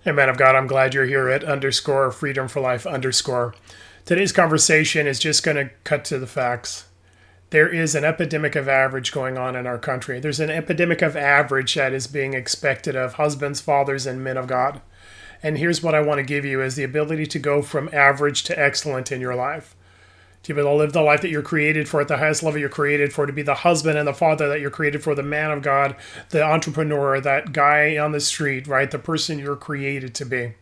Hey, man of God, I'm glad you're here at underscore freedom for life underscore. Today's conversation is just going to cut to the facts. There is an epidemic of average going on in our country. There's an epidemic of average that is being expected of husbands, fathers, and men of God. And here's what I want to give you is the ability to go from average to excellent in your life. To be able to live the life that you're created for at the highest level you're created for, to be the husband and the father that you're created for, the man of God, the entrepreneur, that guy on the street, right? The person you're created to be.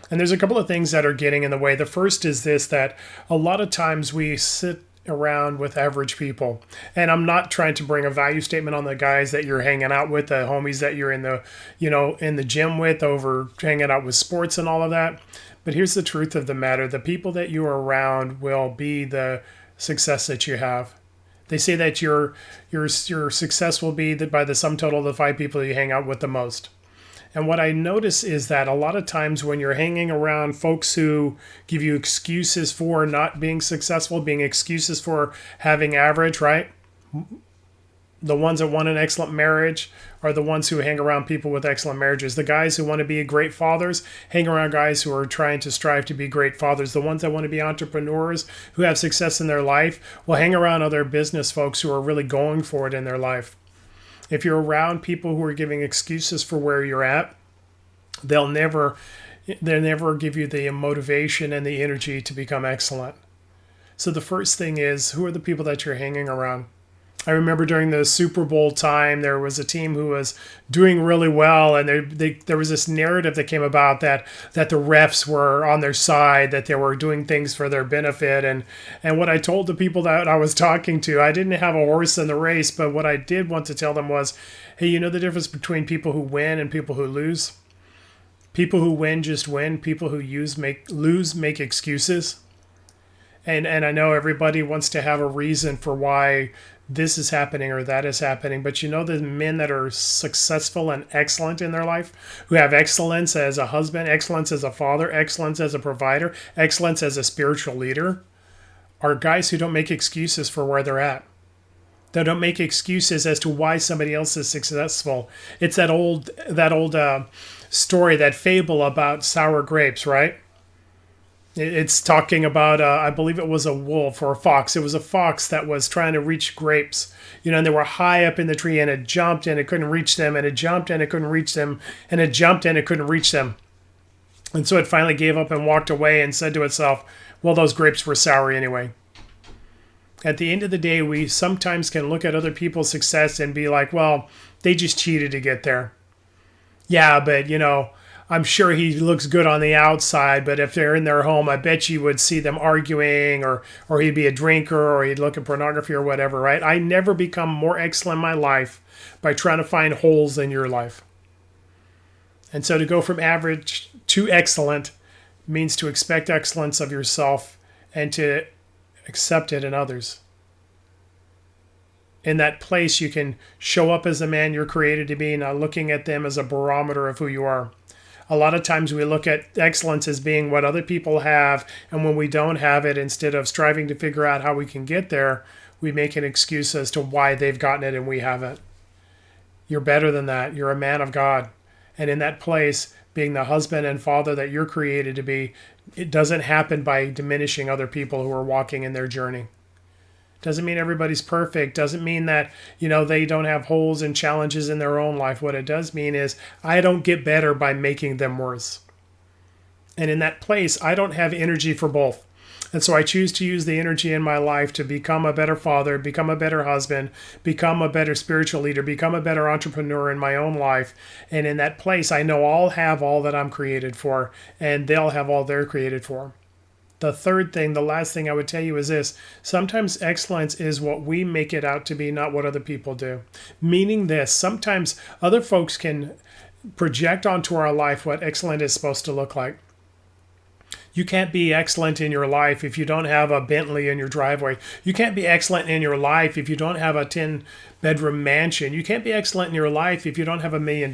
And there's a couple of things that are getting in the way. The first is this, that a lot of times we sit around with average people. And I'm not trying to bring a value statement on the guys that you're hanging out with, the homies that you're in the, in the gym with, over hanging out with sports and all of that. But here's the truth of the matter. The people that you are around will be the success that you have. They say that your success will be by the sum total of the 5 people you hang out with the most. And what I notice is that a lot of times when you're hanging around folks who give you excuses for not being successful, being excuses for having average, right? The ones that want an excellent marriage are the ones who hang around people with excellent marriages. The guys who want to be great fathers hang around guys who are trying to strive to be great fathers. The ones that want to be entrepreneurs who have success in their life will hang around other business folks who are really going for it in their life. If you're around people who are giving excuses for where you're at, they'll never give you the motivation and the energy to become excellent. So the first thing is, who are the people that you're hanging around? I remember during the Super Bowl time, there was a team who was doing really well, and there was this narrative that came about that the refs were on their side, that they were doing things for their benefit. And what I told the people that I was talking to, I didn't have a horse in the race, but what I did want to tell them was, hey, you know the difference between people who win and people who lose? People who win just win. People who lose make excuses. And I know everybody wants to have a reason for why this is happening or that is happening. But you know the men that are successful and excellent in their life, who have excellence as a husband, excellence as a father, excellence as a provider, excellence as a spiritual leader, are guys who don't make excuses for where they're at. They don't make excuses as to why somebody else is successful. It's that old story, that fable about sour grapes, right? It's talking about, I believe it was a wolf or a fox. It was a fox that was trying to reach grapes, and they were high up in the tree, and it jumped and it couldn't reach them, and it jumped and it couldn't reach them, and it jumped and it couldn't reach them. And so it finally gave up and walked away and said to itself, well, those grapes were sour anyway. At the end of the day, we sometimes can look at other people's success and be like, well, they just cheated to get there. Yeah, but I'm sure he looks good on the outside, but if they're in their home, I bet you would see them arguing, or he'd be a drinker, or he'd look at pornography or whatever, right? I never become more excellent in my life by trying to find holes in your life. And so to go from average to excellent means to expect excellence of yourself and to accept it in others. In that place, you can show up as the man you're created to be, not looking at them as a barometer of who you are. A lot of times we look at excellence as being what other people have, and when we don't have it, instead of striving to figure out how we can get there, we make an excuse as to why they've gotten it and we haven't. You're better than that. You're a man of God. And in that place, being the husband and father that you're created to be, it doesn't happen by diminishing other people who are walking in their journey. Doesn't mean everybody's perfect. Doesn't mean that, they don't have holes and challenges in their own life. What it does mean is I don't get better by making them worse. And in that place, I don't have energy for both. And so I choose to use the energy in my life to become a better father, become a better husband, become a better spiritual leader, become a better entrepreneur in my own life. And in that place, I know I'll have all that I'm created for, and they'll have all they're created for. The third thing, the last thing I would tell you is this. Sometimes excellence is what we make it out to be, not what other people do. Meaning this, sometimes other folks can project onto our life what excellent is supposed to look like. You can't be excellent in your life if you don't have a Bentley in your driveway. You can't be excellent in your life if you don't have a 10-bedroom mansion. You can't be excellent in your life if you don't have $1 million.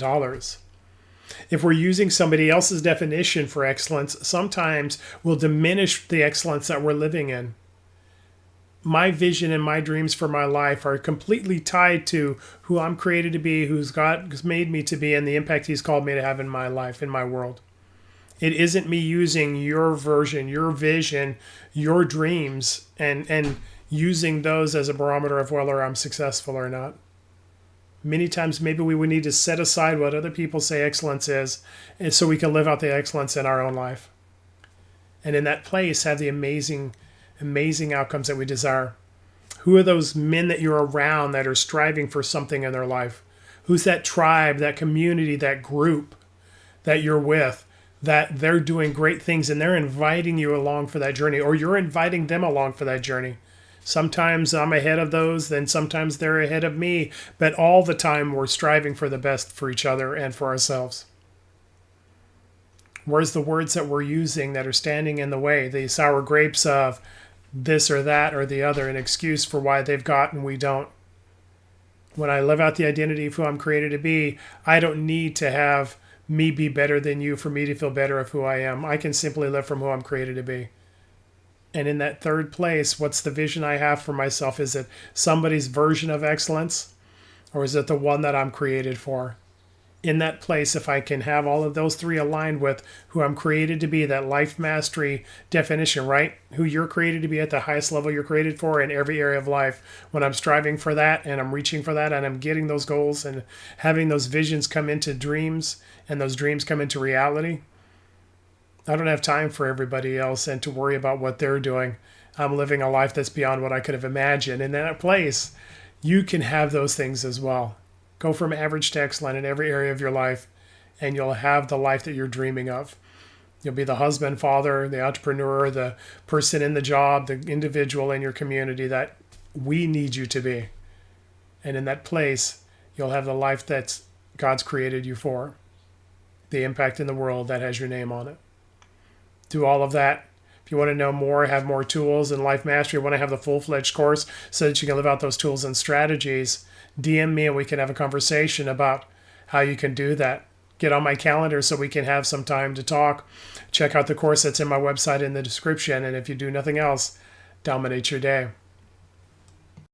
If we're using somebody else's definition for excellence, sometimes we'll diminish the excellence that we're living in. My vision and my dreams for my life are completely tied to who I'm created to be, who's God has made me to be, and the impact He's called me to have in my life, in my world. It isn't me using your version, your vision, your dreams, and using those as a barometer of whether I'm successful or not. Many times, maybe we would need to set aside what other people say excellence is, and so we can live out the excellence in our own life. And in that place, have the amazing, amazing outcomes that we desire. Who are those men that you're around that are striving for something in their life? Who's that tribe, that community, that group that you're with, that they're doing great things and they're inviting you along for that journey, or you're inviting them along for that journey? Sometimes I'm ahead of those, then sometimes they're ahead of me, but all the time we're striving for the best for each other and for ourselves. Where's the words that we're using that are standing in the way, the sour grapes of this or that or the other, an excuse for why they've got and we don't? When I live out the identity of who I'm created to be, I don't need to have me be better than you for me to feel better of who I am. I can simply live from who I'm created to be. And in that third place, what's the vision I have for myself? Is it somebody's version of excellence, or is it the one that I'm created for? In that place, if I can have all of those three aligned with who I'm created to be, that life mastery definition, right? Who you're created to be at the highest level you're created for in every area of life. When I'm striving for that and I'm reaching for that and I'm getting those goals and having those visions come into dreams and those dreams come into reality, I don't have time for everybody else and to worry about what they're doing. I'm living a life that's beyond what I could have imagined. In that place, you can have those things as well. Go from average to excellent in every area of your life, and you'll have the life that you're dreaming of. You'll be the husband, father, the entrepreneur, the person in the job, the individual in your community that we need you to be. And in that place, you'll have the life that God's created you for, the impact in the world that has your name on it. Do all of that. If you want to know more, have more tools in Life Mastery, want to have the full-fledged course so that you can live out those tools and strategies, DM me and we can have a conversation about how you can do that. Get on my calendar so we can have some time to talk. Check out the course that's in my website in the description. And if you do nothing else, dominate your day.